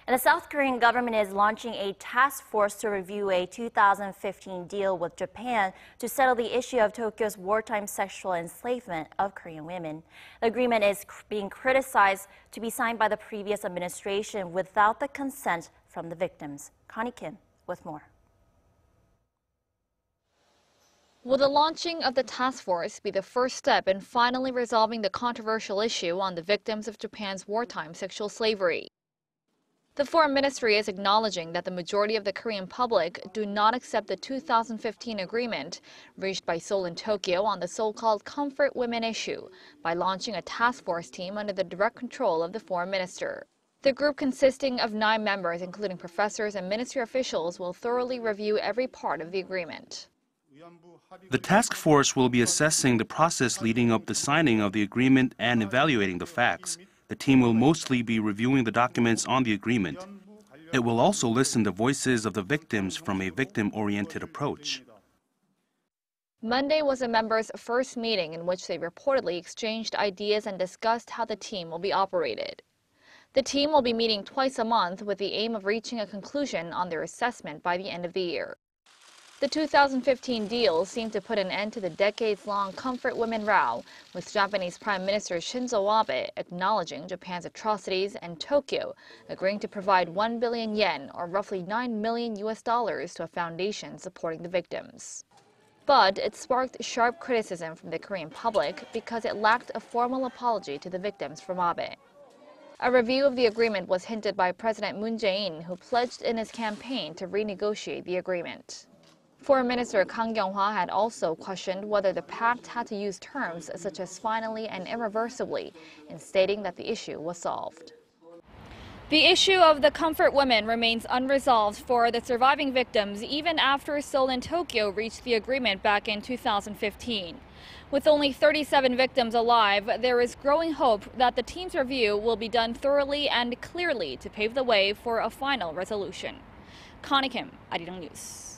And the South Korean government is launching a task force to review a 2015 deal with Japan to settle the issue of Tokyo's wartime sexual enslavement of Korean women. The agreement is being criticized to be signed by the previous administration without the consent from the victims. Connie Kim with more. Will the launching of the task force be the first step in finally resolving the controversial issue on the victims of Japan's wartime sexual slavery? The Foreign Ministry is acknowledging that the majority of the Korean public do not accept the 2015 agreement reached by Seoul and Tokyo on the so-called comfort women issue by launching a task force team under the direct control of the foreign minister. The group, consisting of 9 members, including professors and ministry officials, will thoroughly review every part of the agreement. The task force will be assessing the process leading up the signing of the agreement and evaluating the facts. The team will mostly be reviewing the documents on the agreement. It will also listen to voices of the victims from a victim-oriented approach. Monday was the members' first meeting in which they reportedly exchanged ideas and discussed how the team will be operated. The team will be meeting twice a month with the aim of reaching a conclusion on their assessment by the end of the year. The 2015 deal seemed to put an end to the decades-long comfort women row, with Japanese Prime Minister Shinzo Abe acknowledging Japan's atrocities and Tokyo agreeing to provide 1 billion yen, or roughly $9 million to a foundation supporting the victims. But it sparked sharp criticism from the Korean public because it lacked a formal apology to the victims from Abe. A review of the agreement was hinted by President Moon Jae-in, who pledged in his campaign to renegotiate the agreement. Foreign Minister Kang Kyung-hwa had also questioned whether the pact had to use terms such as finally and irreversibly in stating that the issue was solved. The issue of the comfort women remains unresolved for the surviving victims even after Seoul and Tokyo reached the agreement back in 2015. With only 37 victims alive, there is growing hope that the team's review will be done thoroughly and clearly to pave the way for a final resolution. Connie Kim, Arirang News.